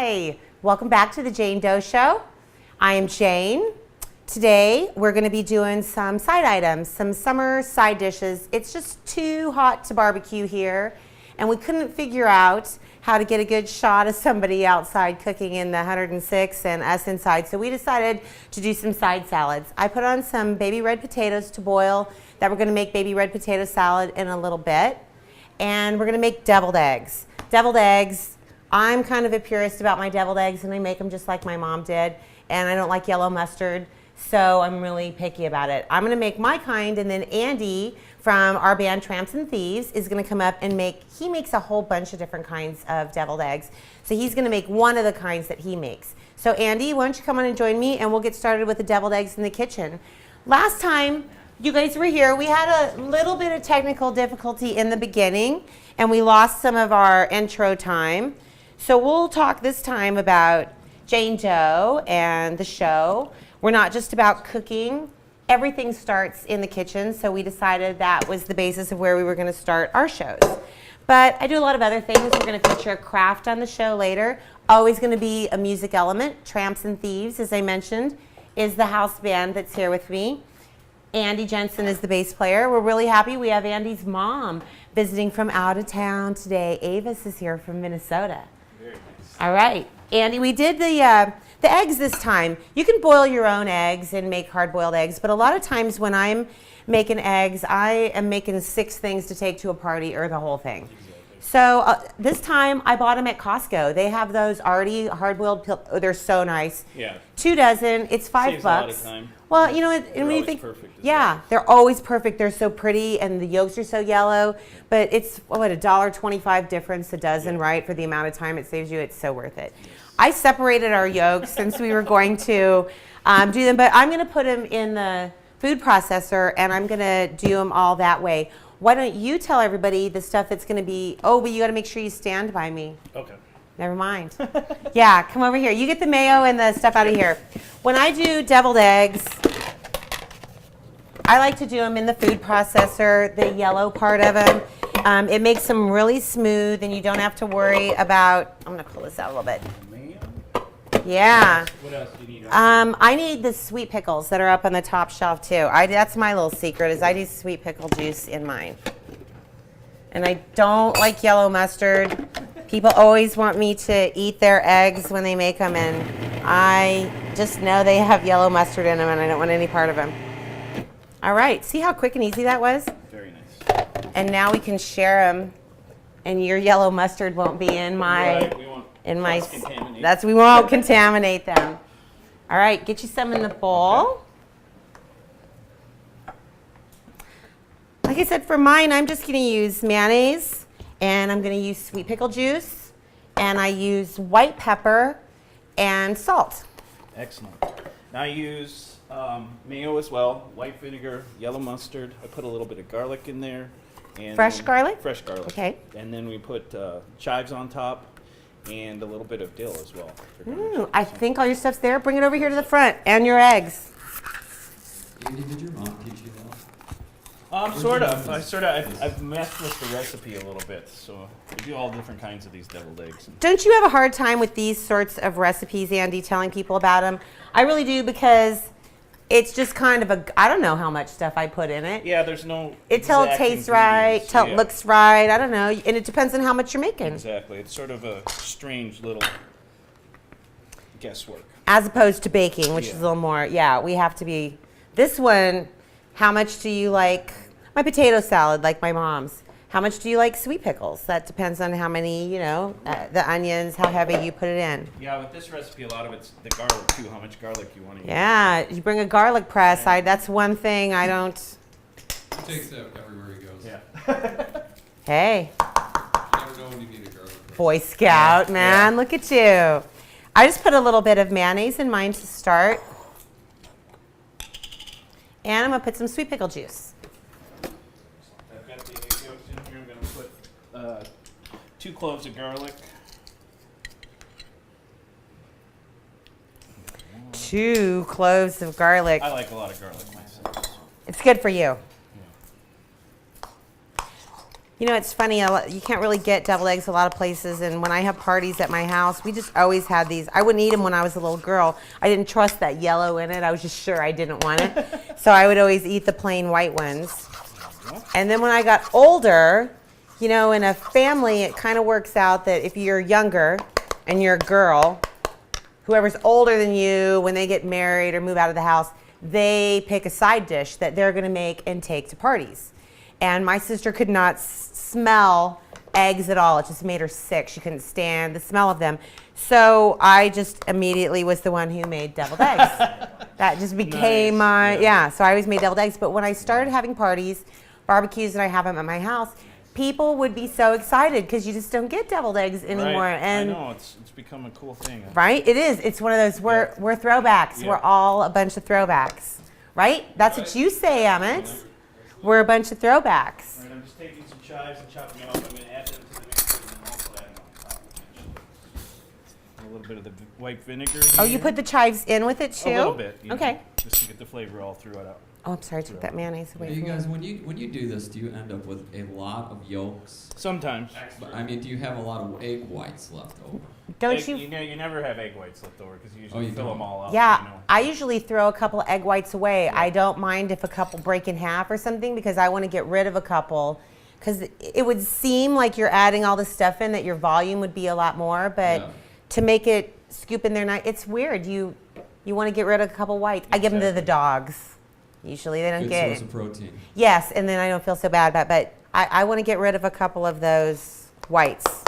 Hi, welcome back to the Jane Dough Show. I am Jane. Today we're going to be doing some side items, some summer side dishes. It's just too hot to barbecue here, and we couldn't figure out how to get a good shot of somebody outside cooking in the 106 and us inside, so we decided to do some side salads. I put on some baby red potatoes to boil that we're going to make baby red potato salad in a little bit, and we're going to make deviled eggs. Deviled eggs, I'm kind of a purist about my deviled eggs, and I make them just like my mom did, and I don't like yellow mustard, so I'm really picky about it. I'm going to make my kind, and then Andy from our band Tramps and Thieves is going to come up and he makes a whole bunch of different kinds of deviled eggs. So he's going to make one of the kinds that he makes. So Andy, why don't you come on and join me, and we'll get started with the deviled eggs in the kitchen. Last time you guys were here, we had a little bit of technical difficulty in the beginning, and we lost some of our intro time. So we'll talk this time about Jane Dough and the show. We're not just about cooking. Everything starts in the kitchen, so we decided that was the basis of where we were going to start our shows. But I do a lot of other things. We're going to feature a craft on the show later. Always going to be a music element. Tramps and Thieves, as I mentioned, is the house band that's here with me. Andy Jensen is the bass player. We're really happy. We have Andy's mom visiting from out of town today. Avis is here from Minnesota. Very nice. All right. Andy, we did the eggs this time. You can boil your own eggs and make hard-boiled eggs, but a lot of times when I'm making eggs, I am making 6 things to take to a party or the whole thing. Exactly. So this time I bought them at Costco. They have those already hard-boiled. Oh, they're so nice. Yeah. 2 dozen. It's $5. Saves a lot of time. Well, you know what? They're when you always think, perfect as yeah, well. they're always perfect. They're so pretty, and the yolks are so yellow. But it's what, $1.25 difference a dozen, right? For the amount of time it saves you, it's so worth it. Yes. I separated our yolks since we were going to do them, but I'm going to put them in the food processor, and I'm going to do them all that way. Why don't you tell everybody the stuff that's going to be? Oh, but you got to make sure you stand by me. Okay. Never mind. Yeah, come over here. You get the mayo and the stuff out of here. When I do deviled eggs, I like to do them in the food processor, the yellow part of them. It makes them really smooth, and you don't have to worry about, I'm going to pull this out a little bit. Mayo? Yeah. What else do you need? I need the sweet pickles that are up on the top shelf, too. That's my little secret, is I do sweet pickle juice in mine. And I don't like yellow mustard. People always want me to eat their eggs when they make them, and I just know they have yellow mustard in them, and I don't want any part of them. All right, see how quick and easy that was? Very nice. And now we can share them, and your yellow mustard won't be in my, right, we won't cross-contaminate. We won't contaminate them. All right, get you some in the bowl. Okay. Like I said, for mine, I'm just going to use mayonnaise, and I'm going to use sweet pickle juice, and I use white pepper and salt. Excellent. Now I use mayo as well, white vinegar, yellow mustard. I put a little bit of garlic in there. And Fresh garlic? Fresh garlic. Okay. And then we put chives on top and a little bit of dill as well. Ooh, I think all your stuff's there. Bring it over here to the front, and your eggs. Andy, did your mom teach you that? Sort of. I've messed with the recipe a little bit, so we do all different kinds of these deviled eggs. Don't you have a hard time with these sorts of recipes, Andy, telling people about them? I really do, because it's just kind of I don't know how much stuff I put in it. Yeah, there's no Till it tastes right, till it looks right, I don't know, and it depends on how much you're making. Exactly. It's sort of a strange little guesswork. As opposed to baking, which is a little more, we have to be, this one, how much do you like my potato salad, like my mom's? How much do you like sweet pickles? That depends on how many, the onions, how heavy you put it in. Yeah, with this recipe, a lot of it's the garlic too, how much garlic you want to use. Yeah, you bring a garlic press. That's one thing I don't. He takes that everywhere he goes. Yeah. Hey. You never know when you need a garlic press. Boy Scout, man, look at you. I just put a little bit of mayonnaise in mine to start. And I'm going to put some sweet pickle juice. I've got the egg yolks in here. I'm going to put 2 cloves of garlic. 2 cloves of garlic. I like a lot of garlic myself. It's good for you. You know, it's funny. You can't really get deviled eggs a lot of places. And when I have parties at my house, we just always had these. I wouldn't eat them when I was a little girl. I didn't trust that yellow in it. I was just sure I didn't want it. So I would always eat the plain white ones. And then when I got older, you know, in a family, it kind of works out that if you're younger and you're a girl, whoever's older than you, when they get married or move out of the house, they pick a side dish that they're going to make and take to parties. And my sister could not smell eggs at all. It just made her sick. She couldn't stand the smell of them. So I just immediately was the one who made deviled eggs. That just became my, yeah, so I always made deviled eggs. But when I started having parties, barbecues, and I have them at my house, people would be so excited because you just don't get deviled eggs anymore. Right. And I know, it's become a cool thing. right? It is. It's one of those, we're throwbacks. Yeah. We're all a bunch of throwbacks. Right? That's what you say, Emmett. We're a bunch of throwbacks. All right, I'm just taking some chives and chopping them up. I'm going to add them to the mixer and then also add them on top. A little bit of the white vinegar. Oh, you put the chives in with it too? A little bit. You know, Okay. just to get the flavor all throughout. Oh, I'm sorry. I took that mayonnaise away Hey, from you guys, you. when you do this, do you end up with a lot of yolks? Sometimes. But, I mean, do you have a lot of egg whites left over? Don't Egg, you? you know, you never have egg whites left over because you Oh, usually you fill don't? them all up. Yeah, You know. I usually throw a couple egg whites away. I don't mind if a couple break in half or something because I want to get rid of a couple. Because it would seem like you're adding all this stuff in that your volume would be a lot more, but Yeah. to make it scoop in there, it's weird. You want to get rid of a couple whites. I give them to the dogs. Usually they don't Good get source it. of protein. Yes, and then I don't feel so bad about it. But I want to get rid of a couple of those whites.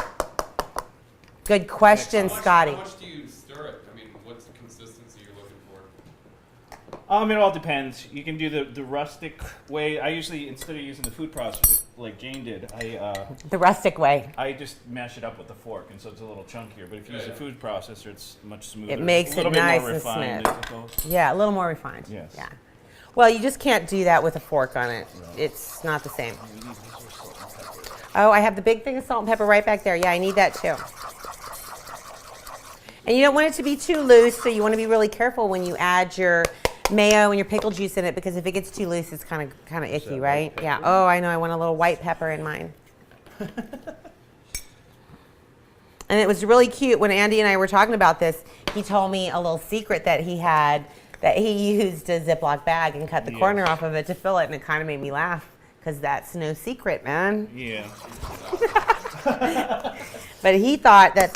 Good question, Scotty. How much do you stir it? I mean, what's the consistency you're looking for? It all depends. You can do the rustic way. I usually, instead of using the food processor like Jane did, The rustic way. I just mash it up with a fork, and so it's a little chunkier. But if you use a food processor, it's much smoother. It makes a little it bit nice more and refined, smooth. I suppose. Yeah, a little more refined. Yes. Yeah. Well, you just can't do that with a fork on it. It's not the same. Oh, I have the big thing of salt and pepper right back there. Yeah, I need that too. And you don't want it to be too loose, so you want to be really careful when you add your mayo and your pickle juice in it because if it gets too loose, it's kind of icky, right? Yeah. Oh, I know. I want a little white pepper in mine. And it was really cute when Andy and I were talking about this. He told me a little secret that he had, that he used a Ziploc bag and cut the corner off of it to fill it, and it kind of made me laugh because that's no secret, man. Yeah. But he thought that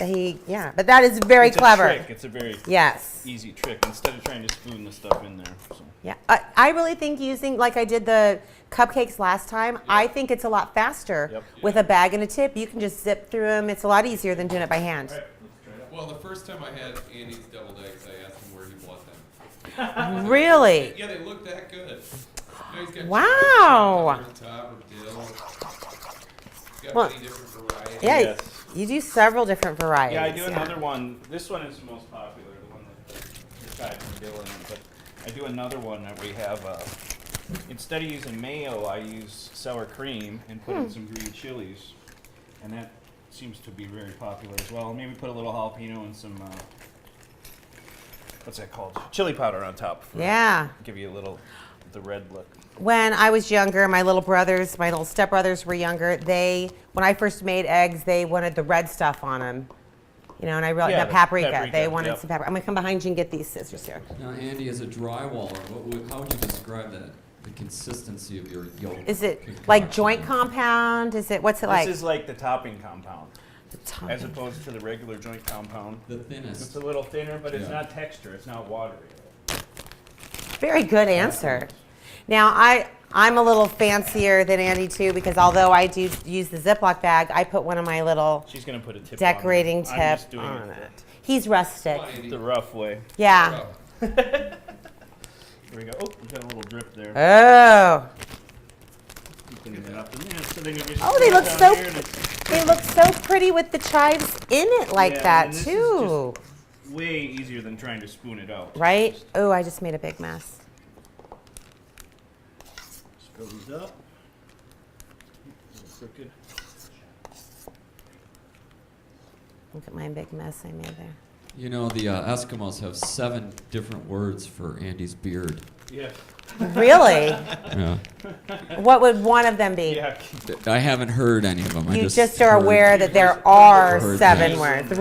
but that is very It's clever. a trick. It's a very Yes. easy trick instead of trying to spoon the stuff in there. So. Yeah. I really think using, like I did the cupcakes last time, I think it's a lot faster Yep. with a bag and a tip. You can just zip through them. It's a lot easier than doing it by hand. All right, let's try it out. Well, the first time I had Andy's deviled eggs, I asked him where he bought them. Really? Yeah, they look that good. You know, he's got Wow. chopped over the top or dill. He's got Well, many different varieties. Yeah, Yes. you do several different varieties. Yeah, I do another one. This one is the most popular, the one that the chives and dill in it. But I do another one that we have. Instead of using mayo, I use sour cream and put in some green chilies, and that seems to be very popular as well. Maybe put a little jalapeno and some what's that called? Chili powder on top. Yeah. Give you a little the red look. When I was younger, my little stepbrothers were younger. When I first made eggs, they wanted the red stuff on them. You know, and I realized Yeah, the paprika. paprika, They wanted yep. some paprika. I'm gonna come behind you and get these scissors here. Now, Andy, as a drywaller, how would you describe that? The consistency of your yolk? Is it concoction? like joint compound? What's it like? This is like the topping compound, The top. as opposed to the regular joint compound. The It's thinnest. a little thinner, but it's Yeah. not texture. It's not watery. Very good answer. Now, I'm a little fancier than Andy too because although I do use the Ziploc bag, I put one of my little She's gonna put a tip decorating on there. I'm tip just doing on it it. He's rustic. Come on, Andy. the rough way. Yeah. Here we go. Oh, we got a little drip there. Oh. Putting it up in there. So then you just Oh, they put it look down so here and it's- they look so pretty with the chives in it like Yeah, that and this is too. way easier than trying to spoon it out. Right? Oh, I just made a big mess. Just fill these up. A little crooked. Look at my big mess I made there. You know, the Eskimos have 7 different words for Andy's beard. Yeah. Really? Yeah. What would one of them be? Yeah. I haven't heard any of them. I You just are heard- aware that there are Heard seven that. words.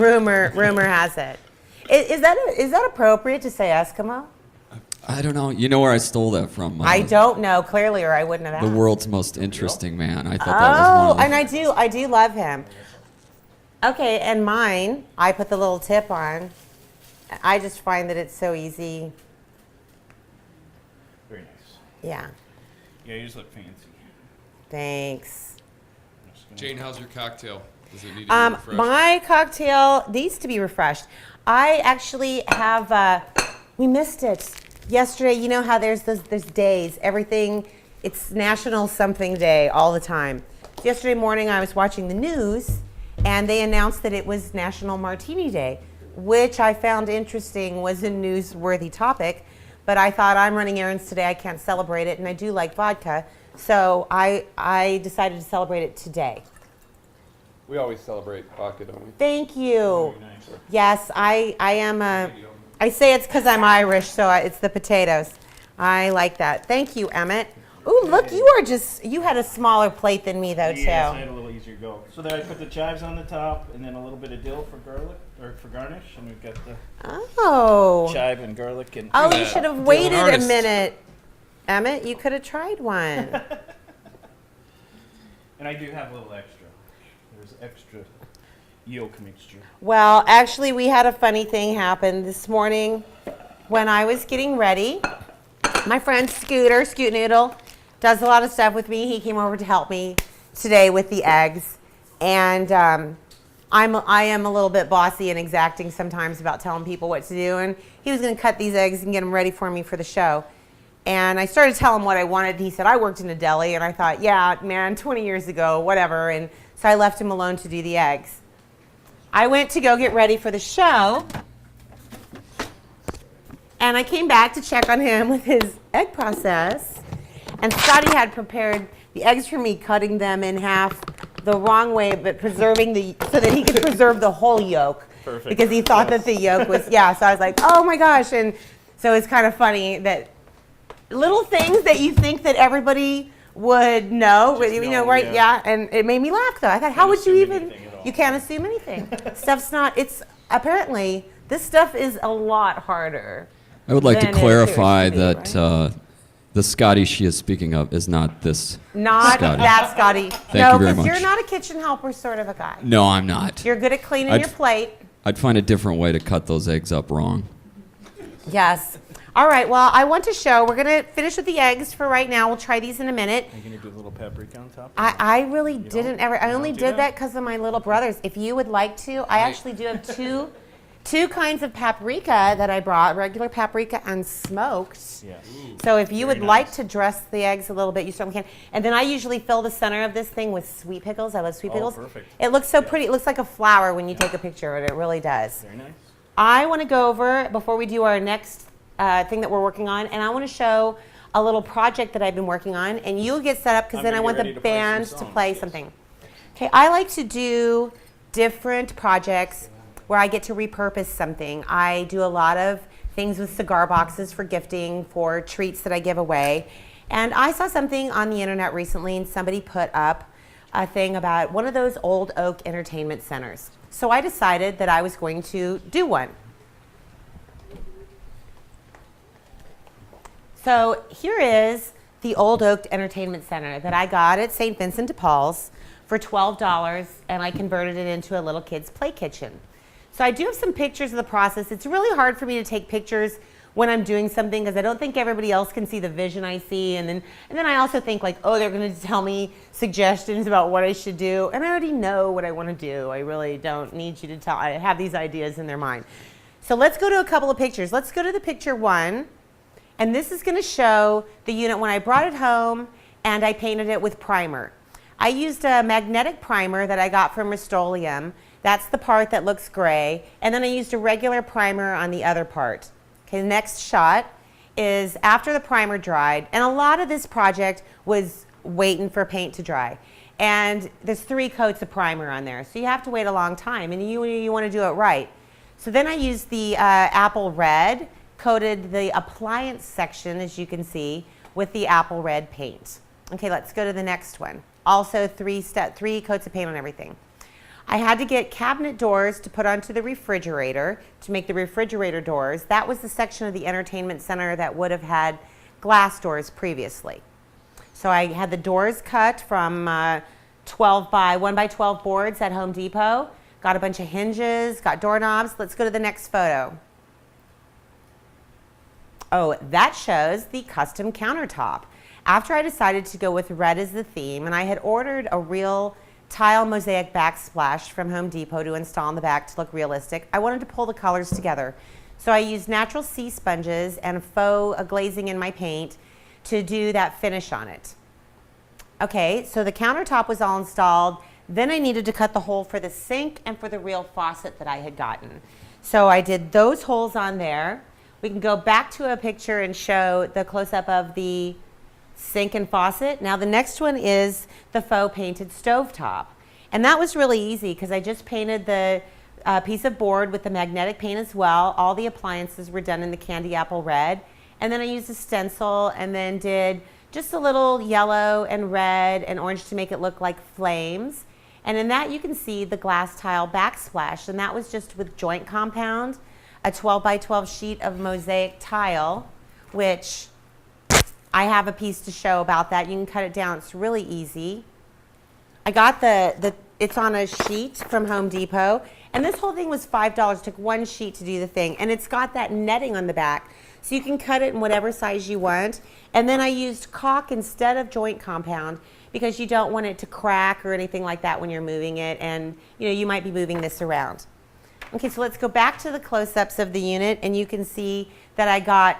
Rumor has it. Is that appropriate to say Eskimo? I don't know. You know where I stole that from? I don't know clearly, or I wouldn't have asked. The world's most interesting man. I thought that was one of And them. I do love him. Okay, and mine, I put the little tip on. I just find that it's so easy. Very nice. Yeah, Yeah, you just look fancy. thanks. I'm just gonna- Jane, how's your cocktail? Does it need to be refreshed? My cocktail needs to be refreshed. I actually have, we missed it yesterday. You know how there's days, everything, it's National Something Day all the time. Yesterday morning I was watching the news and they announced that it was National Martini Day, which I found interesting, was a newsworthy topic. But I thought, I'm running errands today, I can't celebrate it, and I do like vodka. So I decided to celebrate it today. We always celebrate vodka, don't we? Thank you. Very nice. Yes, I am I say it's because I'm Irish, so it's the potatoes. I like that. Thank you, Emmett. Ooh, look, you had a smaller plate than me though, too. Yes, I had a little easier go. So then I put the chives on the top, and then a little bit of dill for garlic, or for garnish, and we've got the Oh. chive and garlic and. Oh, you that. should have You're an waited a artist. minute. Emmett, you could have tried one. And I do have a little extra. There's extra yolk mixture. Well, actually, we had a funny thing happen this morning when I was getting ready. My friend Scooter, Scoot Noodle, does a lot of stuff with me. He came over to help me today with the eggs. And I am a little bit bossy and exacting sometimes about telling people what to do. And he was going to cut these eggs and get them ready for me for the show. And I started to tell him what I wanted. He said, I worked in a deli. And I thought, yeah, man, 20 years ago, whatever. And so I left him alone to do the eggs. I went to go get ready for the show. And I came back to check on him with his egg process. And Scotty had prepared the eggs for me, cutting them in half the wrong way, but preserving so that he could preserve the whole yolk. Perfect. Because he thought that the yolk was, yeah. So I was like, oh my gosh. And so it's kind of funny that little things that you think that everybody would know, Just you know, know, right? yeah. Yeah. And it made me laugh though. I thought, how would you assume even, anything at all. you can't assume anything. Stuff's not, it's apparently, this stuff is a lot harder. I would like to Then it clarify appears to be, that the Scotty she is speaking of is not this Not Scotty. that Scotty. you No, very because you're much. not a kitchen helper sort of a guy. No, I'm not. You're good at cleaning I'd- your plate. I'd find a different way to cut those eggs up wrong. Yes. All right, well, I want to show, we're going to finish with the eggs for right now. We'll try these in a minute. Are you gonna do a little paprika on top? I really didn't ever, I You only don't do did that? that because of my little brothers. If you would like to, I Right. actually do have two kinds of paprika that I brought, regular paprika and smoked. Yes. So if you Very would like nice. to dress the eggs a little bit, you certainly can. And then I usually fill the center of this thing with sweet pickles. I love sweet Oh, pickles. perfect. It looks so Yeah. pretty. It looks like a flower when you take a picture of it. It really does. Very nice. I want to go over, before we do our next thing that we're working on, and I want to show a little project that I've been working on, and you'll get set up because I'm then I gonna want get the ready to play some band to songs, play yes. something. Okay, I like to do different projects where I get to repurpose something. I do a lot of things with cigar boxes for gifting, for treats that I give away. And I saw something on the internet recently, and somebody put up a thing about one of those old oak entertainment centers. So I decided that I was going to do one. So here is the Old Oak Entertainment Center that I got at St. Vincent de Paul's for $12, and I converted it into a little kid's play kitchen. So I do have some pictures of the process. It's really hard for me to take pictures when I'm doing something because I don't think everybody else can see the vision I see. And then I also think like, oh, they're going to tell me suggestions about what I should do. And I already know what I want to do. I really don't need you to tell. I have these ideas in their mind. So let's go to a couple of pictures. Let's go to the picture one. And this is going to show the unit when I brought it home and I painted it with primer. I used a magnetic primer that I got from Rust-Oleum. That's the part that looks gray. And then I used a regular primer on the other part. Okay, the next shot is after the primer dried. And a lot of this project was waiting for paint to dry. And there's 3 coats of primer on there. So you have to wait a long time and you want to do it right. So then I used the apple red coated the appliance section, as you can see, with the apple red paint. Okay, let's go to the next one. Also three coats of paint on everything. I had to get cabinet doors to put onto the refrigerator to make the refrigerator doors. That was the section of the entertainment center that would have had glass doors previously. So I had the doors cut from 1 by 12 boards at Home Depot. Got a bunch of hinges, got doorknobs. Let's go to the next photo. Oh, that shows the custom countertop. After I decided to go with red as the theme, and I had ordered a real tile mosaic backsplash from Home Depot to install in the back to look realistic, I wanted to pull the colors together. So I used natural sea sponges and faux glazing in my paint to do that finish on it. Okay, so the countertop was all installed. Then I needed to cut the hole for the sink and for the real faucet that I had gotten. So I did those holes on there. We can go back to a picture and show the close-up of the sink and faucet. Now the next one is the faux painted stovetop. And that was really easy because I just painted the piece of board with the magnetic paint as well. All the appliances were done in the candy apple red. And then I used a stencil and then did just a little yellow and red and orange to make it look like flames. And in that you can see the glass tile backsplash, and that was just with joint compound, a 12 by 12 sheet of mosaic tile, which I have a piece to show about that. You can cut it down, it's really easy. I got it's on a sheet from Home Depot, and this whole thing was $5. It took one sheet to do the thing, and it's got that netting on the back, so you can cut it in whatever size you want. And then I used caulk instead of joint compound because you don't want it to crack or anything like that when you're moving it, and you might be moving this around. Okay, so let's go back to the close-ups of the unit, and you can see that I got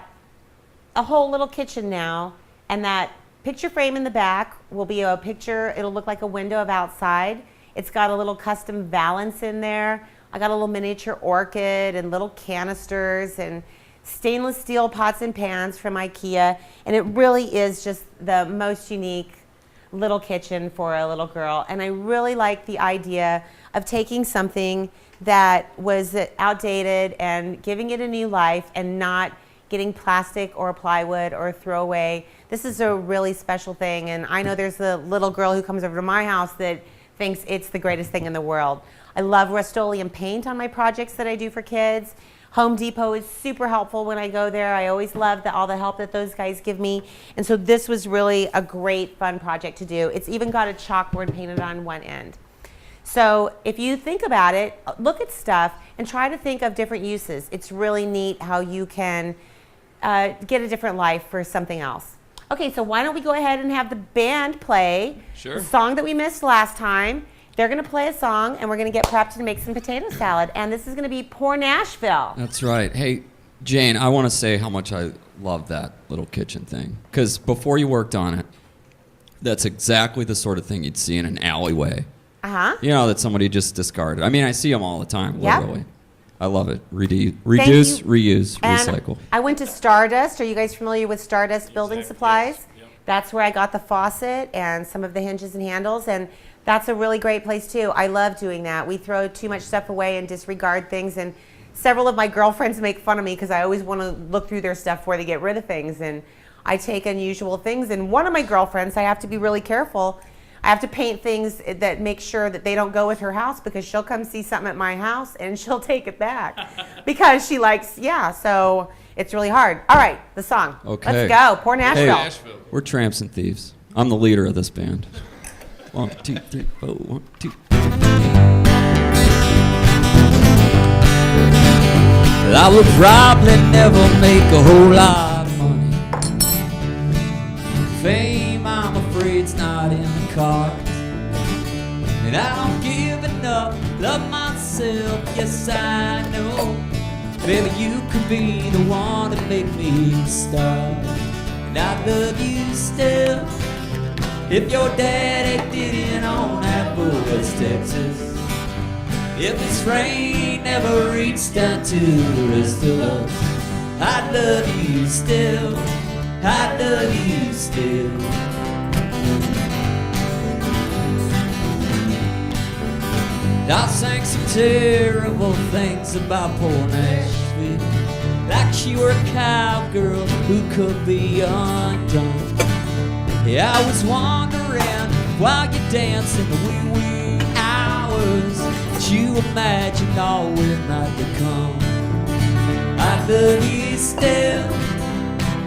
a whole little kitchen now, and that picture frame in the back will be a picture. It'll look like a window of outside. It's got a little custom valance in there. I got a little miniature orchid and little canisters and stainless steel pots and pans from IKEA, and it really is just the most unique little kitchen for a little girl. And I really like the idea of taking something that was outdated and giving it a new life and not getting plastic or plywood or throwaway. This is a really special thing, and I know there's a little girl who comes over to my house that thinks it's the greatest thing in the world. I love Rust-Oleum paint on my projects that I do for kids. Home Depot is super helpful when I go there. I always love all the help that those guys give me. And so this was really a great, fun project to do. It's even got a chalkboard painted on one end. So if you think about it, look at stuff and try to think of different uses. It's really neat how you can get a different life for something else. Okay, so why don't we go ahead and have the band play the song that we missed last time. They're going to play a song, and we're going to get prepped to make some potato salad. And this is going to be Poor Nashville. That's right. Hey, Jane, I want to say how much I love that little kitchen thing. Because before you worked on it, that's exactly the sort of thing you'd see in an alleyway. Uh-huh. That somebody just discarded. I mean, I see them all the time, Yep. literally. I love it. Reduce, you. reuse, And recycle. I went to Stardust. Are you guys familiar with Stardust Building Exactly, Supplies? yes. Yep. That's where I got the faucet and some of the hinges and handles, and that's a really great place too. I love doing that. We throw too much stuff away and disregard things, and several of my girlfriends make fun of me because I always want to look through their stuff before they get rid of things, and I take unusual things. And one of my girlfriends, I have to be really careful. I have to paint things that make sure that they don't go with her house, because she'll come see something at my house and she'll take it back because she likes, so it's really hard. All right, the song. Okay. Let's go. Poor Nashville. Hey, Nashville. we're tramps and thieves. I'm the leader of this band. 1, 2, 3, 4, 1, 2. I would probably never make a whole lot of money. Fame, I'm afraid's not in the cards. And I don't give enough love myself, yes I know. Baby, you could be the one to make me a star. And I love you still. If your daddy didn't own that West Texas, if this rain never reached down to the rest of us, I love you still, I love you still. I sang some terrible things about poor Nashville. like she were a cowgirl who could be undone. Yeah, I was wondering while you danced in the wee wee hours that you imagined all it might become. I love you still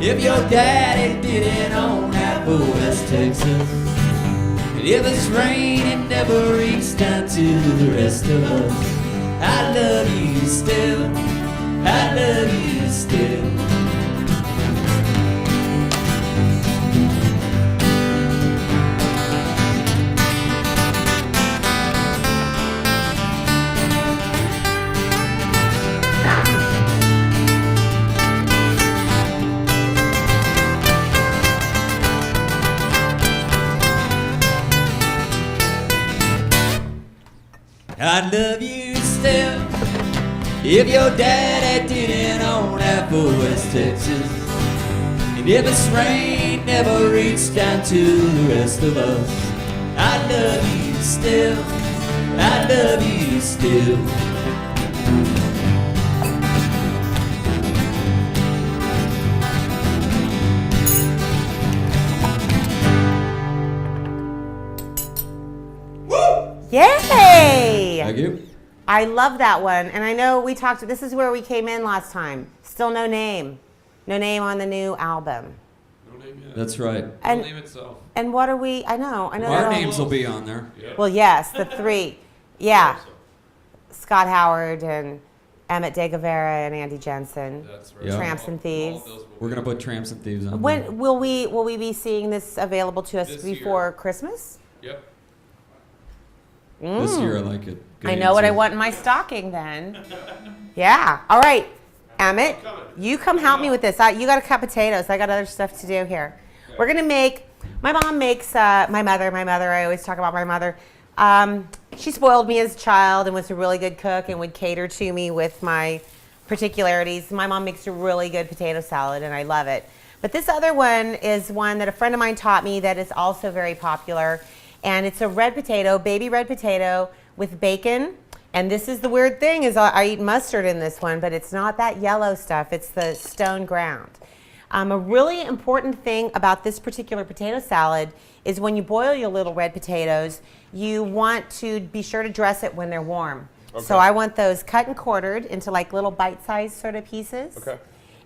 if your daddy didn't own that for West Texas. And if it's rain, it never reached down to the rest of us. I love you still, I love you still. I love you still if your daddy didn't own that for West Texas. And if it's rain never reached down to the rest of us. I love you still, I love you still. Yay! Thank you. I love that one. And I know we talked, this is where we came in last time. Still no name. No name on the new album. No name yet. That's right. No And name itself. and what are we, I know. Our that'll- names will be on there. Yep. Well, yes, the three. Yeah. Scott Howard and Emmett De Guevara and Andy Jensen. That's right. Yeah. Tramps and Thieves. All of those will We're be gonna on put Tramps and Thieves on. When will we be seeing this available to us This before year. Christmas? there. Yep. there. This year, I like it. Good I know what I answer. want in my stocking then. Yeah. All right. Emmett, you come help me with this. You got to cut potatoes. I got other stuff to do here. We're going to make, my mom makes, my mother, I always talk about my mother. She spoiled me as a child and was a really good cook and would cater to me with my particularities. My mom makes a really good potato salad and I love it. But this other one is one that a friend of mine taught me that is also very popular. And it's a red potato, baby red potato with bacon. And this is the weird thing is I eat mustard in this one, but it's not that yellow stuff. It's the stone ground. A really important thing about this particular potato salad is when you boil your little red potatoes, you want to be sure to dress it when they're warm. Okay. So I want those cut and quartered into like little bite-sized sort of pieces. Okay.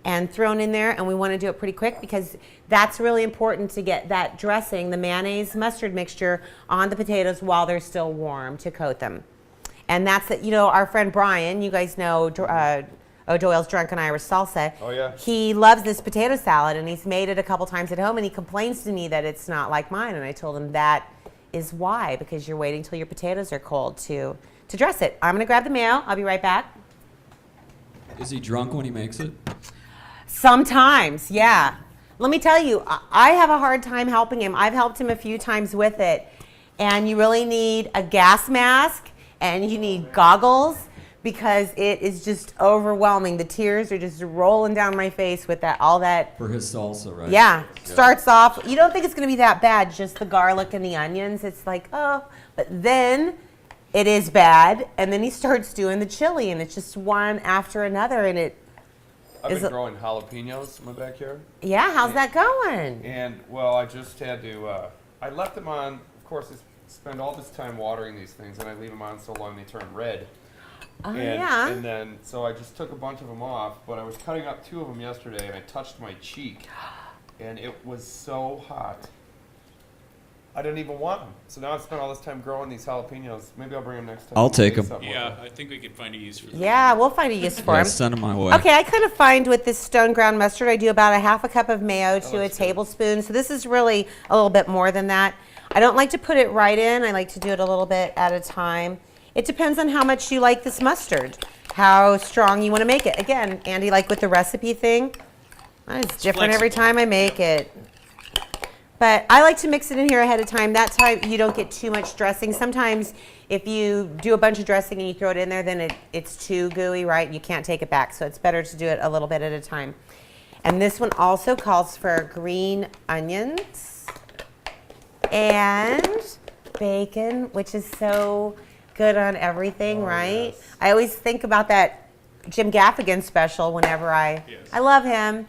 And thrown in there, and we want to do it pretty quick because that's really important to get that dressing, the mayonnaise mustard mixture, on the potatoes while they're still warm to coat them. And that's it. You know, our friend Brian, you guys know O'Doyle's Drunken Irish Salsa. Oh, yeah. He loves this potato salad, and he's made it a couple times at home, and he complains to me that it's not like mine. And I told him that is why, because you're waiting till your potatoes are cold to dress it. I'm going to grab the mayo. I'll be right back. Is he drunk when he makes it? Sometimes, yeah. Let me tell you, I have a hard time helping him. I've helped him a few times with it. And you really need a gas mask and you need goggles because it is just overwhelming. The tears are just rolling down my face with that, all that. For his salsa, right? Yeah, starts off, you don't think it's going to be that bad, just the garlic and the onions. It's like, oh, but then it is bad. And then he starts doing the chili and it's just one after another and it, I've Is been it- growing jalapenos in my backyard. yeah, how's that going? And, well, I just had to, I left them on, of course, I spend all this time watering these things, and I leave them on so long they turn red. Oh, and, yeah. And then, so I just took a bunch of them off, but I was cutting up 2 of them yesterday, and I touched my cheek, and it was so hot. I didn't even want them. So now I've spent all this time growing these jalapenos. Maybe I'll bring them next time. I'll and take make 'em. something with Yeah, them. I think we could find a use for that. Yeah, we'll find a use for Yeah, him. send him my way. Okay, I kind of find with this stone ground mustard, I do about a half a cup of mayo to a looks good. tablespoon. So this is really a little bit more than that. I don't like to put it right in. I like to do it a little bit at a time. It depends on how much you like this mustard, how strong you want to make it. Again, Andy, like with the recipe thing, it's different every flexible. time I make it. But I like to mix it in here ahead of time. That's how you don't get too much dressing. Sometimes if you do a bunch of dressing and you throw it in there, then it's too gooey, right? You can't take it back. So it's better to do it a little bit at a time. And this one also calls for green onions and bacon, which is so good on everything, right? yes. I always think about that Jim Gaffigan special whenever I love him.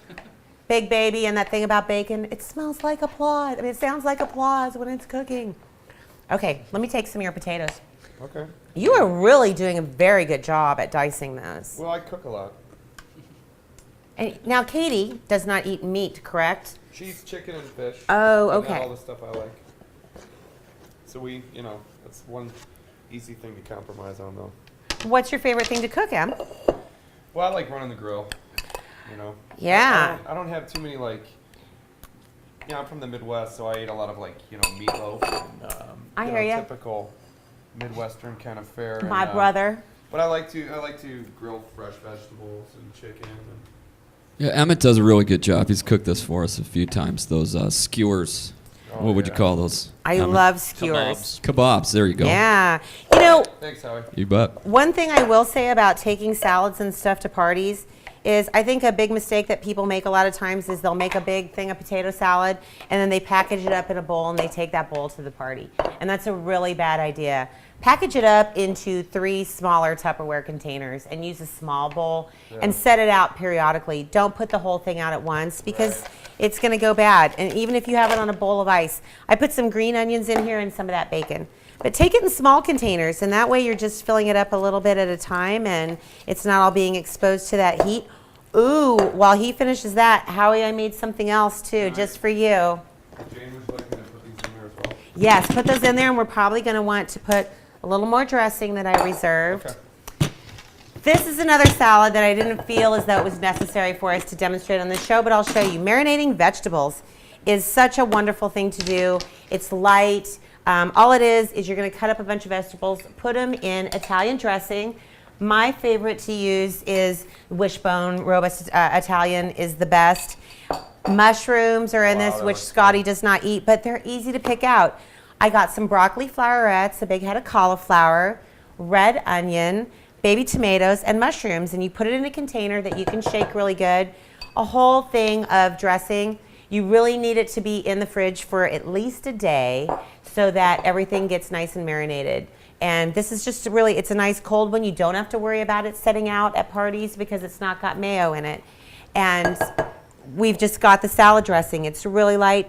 Big Baby and that thing about bacon. It smells like applause. I mean, it sounds like applause when it's cooking. Okay, let me take some of your potatoes. Okay. You are really doing a very good job at dicing those. Well, I cook a lot. And now, Katie does not eat meat, correct? She eats chicken and fish. Oh, but okay. Not all the stuff I like. So we, that's one easy thing to compromise on, though. What's your favorite thing to cook, Em? Well, I like running the grill. Yeah. I don't have too many I'm from the Midwest, so I eat a lot of meatloaf and I hear ya. typical Midwestern kind of fare. My brother. But I like to grill fresh vegetables and chicken. Yeah, Emmett does a really good job. He's cooked this for us a few times. Those skewers. What would you call those? I Emmett? love skewers. Kebabs. There you go. Yeah. Thanks, Howie. You bet. One thing I will say about taking salads and stuff to parties is I think a big mistake that people make a lot of times is they'll make a big thing of potato salad and then they package it up in a bowl and they take that bowl to the party. And that's a really bad idea. Package it up into 3 smaller Tupperware containers and use a small bowl and set it out periodically. Don't put the whole thing out at once because it's going to go bad. And even if you have it on a bowl of ice, I put some green onions in here and some of that bacon. But take it in small containers, and that way you're just filling it up a little bit at a time, and it's not all being exposed to that heat. Ooh, while he finishes that, Howie, I made something else too, just for you. Jane, would you like me to put these in there as well? Yes, put those in there, and we're probably going to want to put a little more dressing that I reserved. Okay. This is another salad that I didn't feel as though it was necessary for us to demonstrate on the show, but I'll show you. Marinating vegetables is such a wonderful thing to do. It's light. All it is you're going to cut up a bunch of vegetables, put them in Italian dressing. My favorite to use is Wishbone Robust Italian is the best. Mushrooms are in this, which Scotty does not eat, but they're easy to pick out. I got some broccoli flowerets, a big head of cauliflower, red onion, baby tomatoes, and mushrooms, and you put it in a container that you can shake really good. A whole thing of dressing. You really need it to be in the fridge for at least a day so that everything gets nice and marinated. And this is just it's a nice cold one. You don't have to worry about it setting out at parties because it's not got mayo in it. And we've just got the salad dressing. It's really light.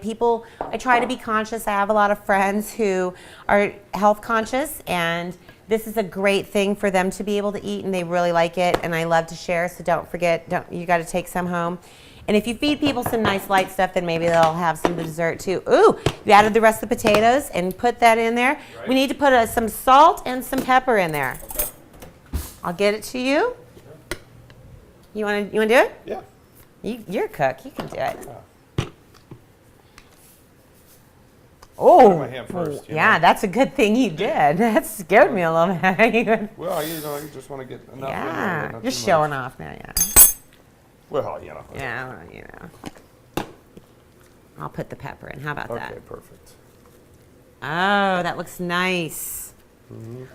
I try to be conscious. I have a lot of friends who are health conscious, and this is a great thing for them to be able to eat, and they really like it, and I love to share, so don't forget, you got to take some home. And if you feed people some nice light stuff, then maybe they'll have some dessert too. Ooh, you added the rest of the potatoes and put that in there. Right. We need to put some salt and some pepper in there. Okay. I'll get it to you. Sure. You want to do it? Yeah. You're a cook. You can do it. Oh, my hand first, yeah, that's a good thing you did. That scared me a little bit. Well, you just want to get enough in there. Yeah, Not you're too showing much. off now, yeah. Well, Yeah, I'll put the pepper in. How about that? Okay, perfect. Oh, that looks nice.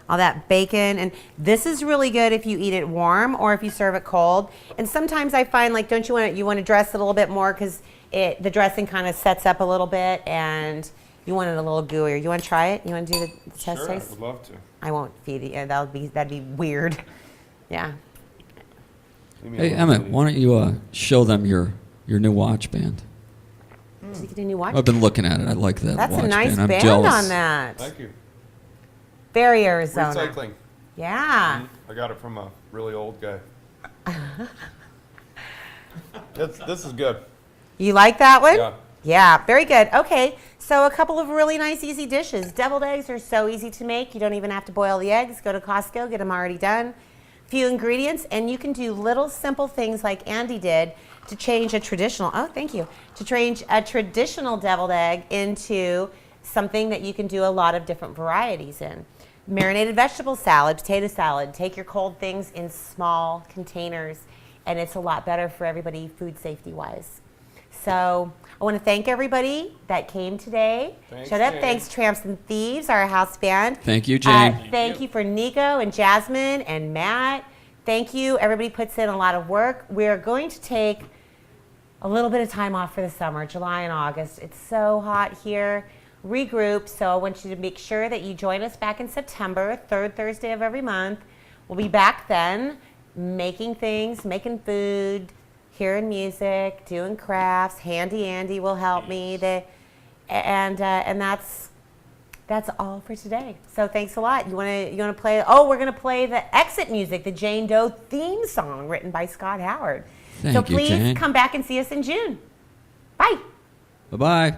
All that bacon, and this is really good if you eat it warm or if you serve it cold. And sometimes I find don't you want to dress it a little bit more because the dressing kind of sets up a little bit, and you want it a little gooier. You want to try it? You want to do the test Sure, taste? I would love to. I won't feed it. That'd be weird. Yeah. Hey, Emmett, why don't you show them your new watch band? Did you get a new watch? I've been looking at it. I like that That's watch a nice band. I'm band jealous. on that. Thank you. Very Arizona. Recycling. Yeah. I got it from a really old guy. This is good. You like that one? Yeah. Yeah, very good. Okay, so a couple of really nice, easy dishes. Deviled eggs are so easy to make. You don't even have to boil the eggs. Go to Costco, get them already done. Few ingredients, and you can do little simple things like Andy did to change a traditional, to change a traditional deviled egg into something that you can do a lot of different varieties in. Marinated vegetable salad, potato salad. Take your cold things in small containers, and it's a lot better for everybody food safety-wise. So I want to thank everybody that came today. Thanks, Shut up. Jane. Thanks, Tramps and Thieves, our house band. Thank you, Jane. Thank you for Nico and Jasmine and Matt. Thank you. Everybody puts in a lot of work. We're going to take a little bit of time off for the summer, July and August. It's so hot here. Regroup. So I want you to make sure that you join us back in September, third Thursday of every month. We'll be back then. making things, making food, hearing music, doing crafts. Handy Andy will help me. And that's all for today. So thanks a lot. You wanna play? Oh, we're gonna play the exit music, the Jane Doe theme song written by Scott Howard. Thank so you, please Jane. come back and see us in June. Bye. Bye-bye.